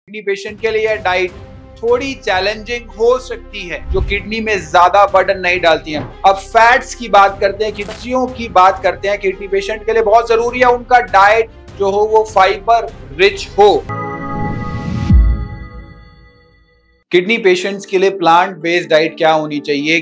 Kidney patient के लिए diet थोड़ी चैलेंजिंग हो सकती है, जो किडनी में ज्यादा बर्डन नहीं डालती है। अब फैट्स की बात करते हैं, सब्जियों की बात करते हैं। किडनी पेशेंट के लिए बहुत जरूरी है उनका डाइट जो हो वो फाइबर रिच हो। किडनी पेशेंट्स के लिए प्लांट बेस्ड डाइट क्या होनी चाहिए,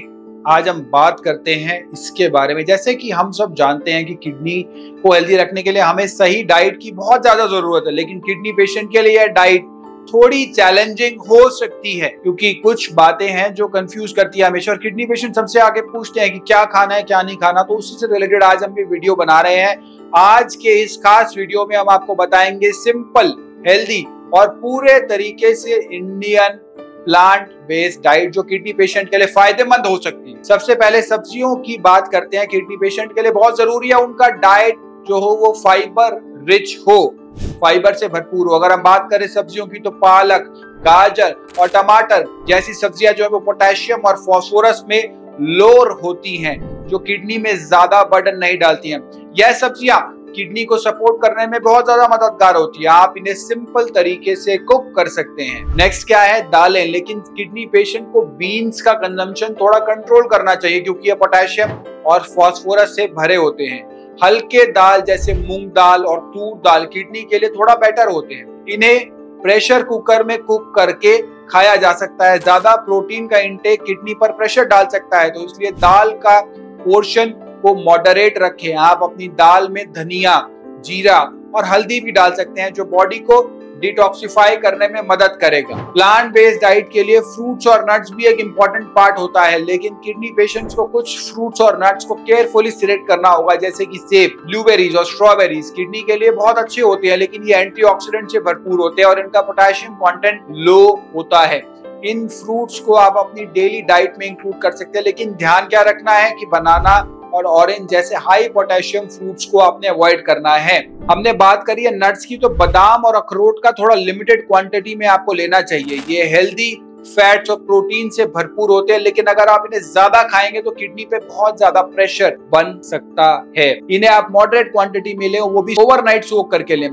आज हम बात करते हैं इसके बारे में। जैसे कि हम सब जानते हैं कि किडनी को हेल्दी रखने के लिए हमें सही डाइट की बहुत ज्यादा जरूरत है, लेकिन किडनी पेशेंट के लिए डाइट थोड़ी चैलेंजिंग हो सकती है क्योंकि कुछ बातें हैं जो कंफ्यूज करती है हमेशा। और किडनी पेशेंट सबसे आगे पूछते हैं कि क्या खाना है क्या नहीं खाना, तो उसी से रिलेटेड आज हम ये वीडियो बना रहे हैं। आज के इस खास वीडियो में हम आपको बताएंगे सिंपल, हेल्दी और पूरे तरीके से इंडियन प्लांट बेस्ड डाइट जो किडनी पेशेंट के लिए फायदेमंद हो सकती है। सबसे पहले सब्जियों की बात करते हैं। किडनी पेशेंट के लिए बहुत जरूरी है उनका डाइट जो हो वो फाइबर रिच हो, फाइबर से भरपूर हो। अगर हम बात करें सब्जियों की तो पालक, गाजर और टमाटर जैसी सब्जियां जो है वो पोटेशियम और फास्फोरस में लोअर होती हैं, जो किडनी में ज्यादा बर्डन नहीं डालती हैं। यह सब्जियां किडनी को सपोर्ट करने में बहुत ज्यादा मददगार होती है। आप इन्हें सिंपल तरीके से कुक कर सकते हैं। नेक्स्ट क्या है, दालें। लेकिन किडनी पेशेंट को बीन्स का कंजम्पशन थोड़ा कंट्रोल करना चाहिए क्योंकि ये पोटेशियम और फास्फोरस से भरे होते हैं। हल्के दाल जैसे मूंग दाल और तूर दाल किडनी के लिए थोड़ा बेटर होते हैं। इन्हें प्रेशर कुकर में कुक करके खाया जा सकता है। ज्यादा प्रोटीन का इंटेक किडनी पर प्रेशर डाल सकता है, तो इसलिए दाल का पोर्शन को मॉडरेट रखें। आप अपनी दाल में धनिया, जीरा और हल्दी भी डाल सकते हैं जो बॉडी को डिटॉक्सिफाई करने में मदद करेगा। प्लांट बेस्ड डाइट के लिए फ्रूट्स और नट्स भी एक इंपॉर्टेंट पार्ट होता है, लेकिन किडनी पेशेंट्स को कुछ फ्रूट्स और नट्स को केयरफुली सिलेक्ट करना होगा, जैसे कि सेब, ब्लूबेरीज और स्ट्रॉबेरीज किडनी के लिए बहुत अच्छे होते हैं, लेकिन ये एंटीऑक्सीडेंट से भरपूर होते हैं और इनका पोटेशियम कंटेंट लो होता है। इन फ्रूट्स को आप अपनी डेली डाइट में इंक्लूड कर सकते हैं, लेकिन ध्यान क्या रखना है कि बनाना और ऑरेंज जैसे हाई पोटेशियम फ्रूट्स को आपने अवॉइड करना है। हमने बात करी है नट्स की, तो बादाम और अखरोट का थोड़ा लिमिटेड क्वांटिटी में आपको लेना चाहिए। ये हेल्दी फैट्स और प्रोटीन से भरपूर होते हैं, लेकिन अगर आप इन्हें ज्यादा खाएंगे तो किडनी पे बहुत ज्यादा प्रेशर बन सकता है। इन्हें आप मॉडरेट क्वांटिटी में लें, वो भी ओवरनाइट सोक करके लें।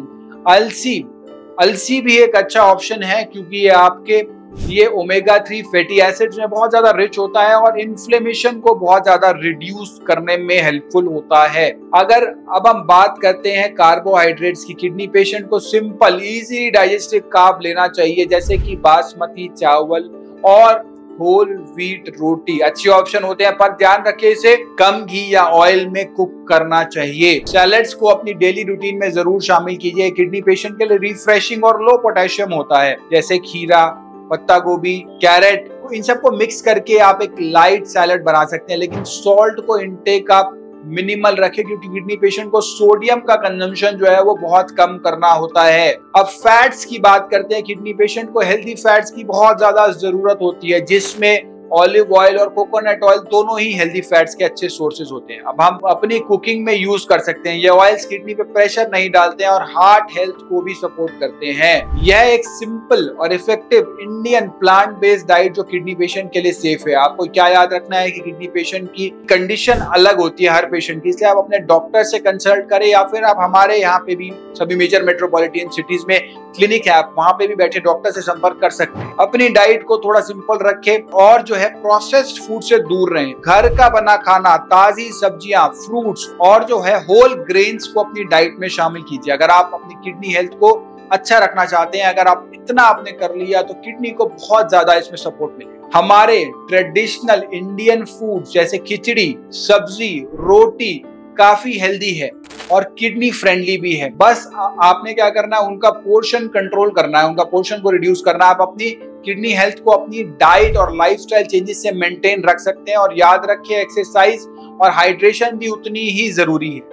अलसी भी एक अच्छा ऑप्शन है क्योंकि ये ओमेगा 3 फैटी एसिड्स में बहुत ज्यादा रिच होता है और इन्फ्लेमेशन को बहुत ज्यादा रिड्यूस करने में हेल्पफुल होता है। अब हम बात करते हैं कार्बोहाइड्रेट्स की। किडनी पेशेंट को सिंपल, इजी डाइजेस्टिव कार्ब लेना चाहिए, जैसे कि बासमती चावल और होल व्हीट रोटी अच्छे ऑप्शन होते हैं, पर ध्यान रखिए इसे कम घी या ऑयल में कुक करना चाहिए। सैलेड्स को अपनी डेली रूटीन में जरूर शामिल कीजिए। किडनी पेशेंट के लिए रिफ्रेशिंग और लो पोटेशियम होता है, जैसे खीरा, पत्ता गोभी, कैरेट, इन सबको मिक्स करके आप एक लाइट सैलेड बना सकते हैं, लेकिन सॉल्ट को इंटेक आप मिनिमल रखें क्योंकि किडनी पेशेंट को सोडियम का कंजम्पशन जो है वो बहुत कम करना होता है। अब फैट्स की बात करते हैं। किडनी पेशेंट को हेल्दी फैट्स की बहुत ज्यादा जरूरत होती है, जिसमें ऑलिव ऑयल और कोकोनट ऑयल दोनों ही हेल्दी फैट्स के अच्छे सोर्सेज होते हैं। अब हम अपनी कुकिंग में यूज कर सकते हैं। ये ऑयल्स किडनी पे प्रेशर नहीं डालते हैं और हार्ट हेल्थ को भी सपोर्ट करते हैं। यह एक सिंपल और effective Indian plant based diet जो किडनी पेशेंट के लिए सेफ है। आपको क्या याद रखना है कि किडनी पेशेंट की कंडीशन अलग होती है हर पेशेंट की, इसलिए आप अपने डॉक्टर से कंसल्ट करें या फिर आप हमारे यहाँ पे भी सभी मेजर मेट्रोपॉलिटन सिटीज में क्लिनिक है, आप वहां पे भी बैठे डॉक्टर से संपर्क कर सकते हैं। अपनी डाइट को थोड़ा सिंपल रखें और जो है प्रोसेस्ड फूड से दूर रहें। घर का बना खाना, ताजी सब्जियां, फ्रूट्स और जो है होल ग्रेन्स को अपनी डाइट में शामिल कीजिए। अगर आप अपनी किडनी हेल्थ को अच्छा रखना चाहते हैं, अगर आप इतना आपने कर लिया तो किडनी को बहुत ज्यादा इसमें सपोर्ट मिलेगा। हमारे ट्रेडिशनल इंडियन फूड जैसे खिचड़ी, सब्जी, रोटी काफी हेल्दी है और किडनी फ्रेंडली भी है। बस आपने क्या करना है, उनका पोर्शन कंट्रोल करना है, उनका पोर्शन को रिड्यूस करना है। आप अपनी किडनी हेल्थ को अपनी डाइट और लाइफस्टाइल चेंजेस से मेंटेन रख सकते हैं। और याद रखिए एक्सरसाइज और हाइड्रेशन भी उतनी ही जरूरी है।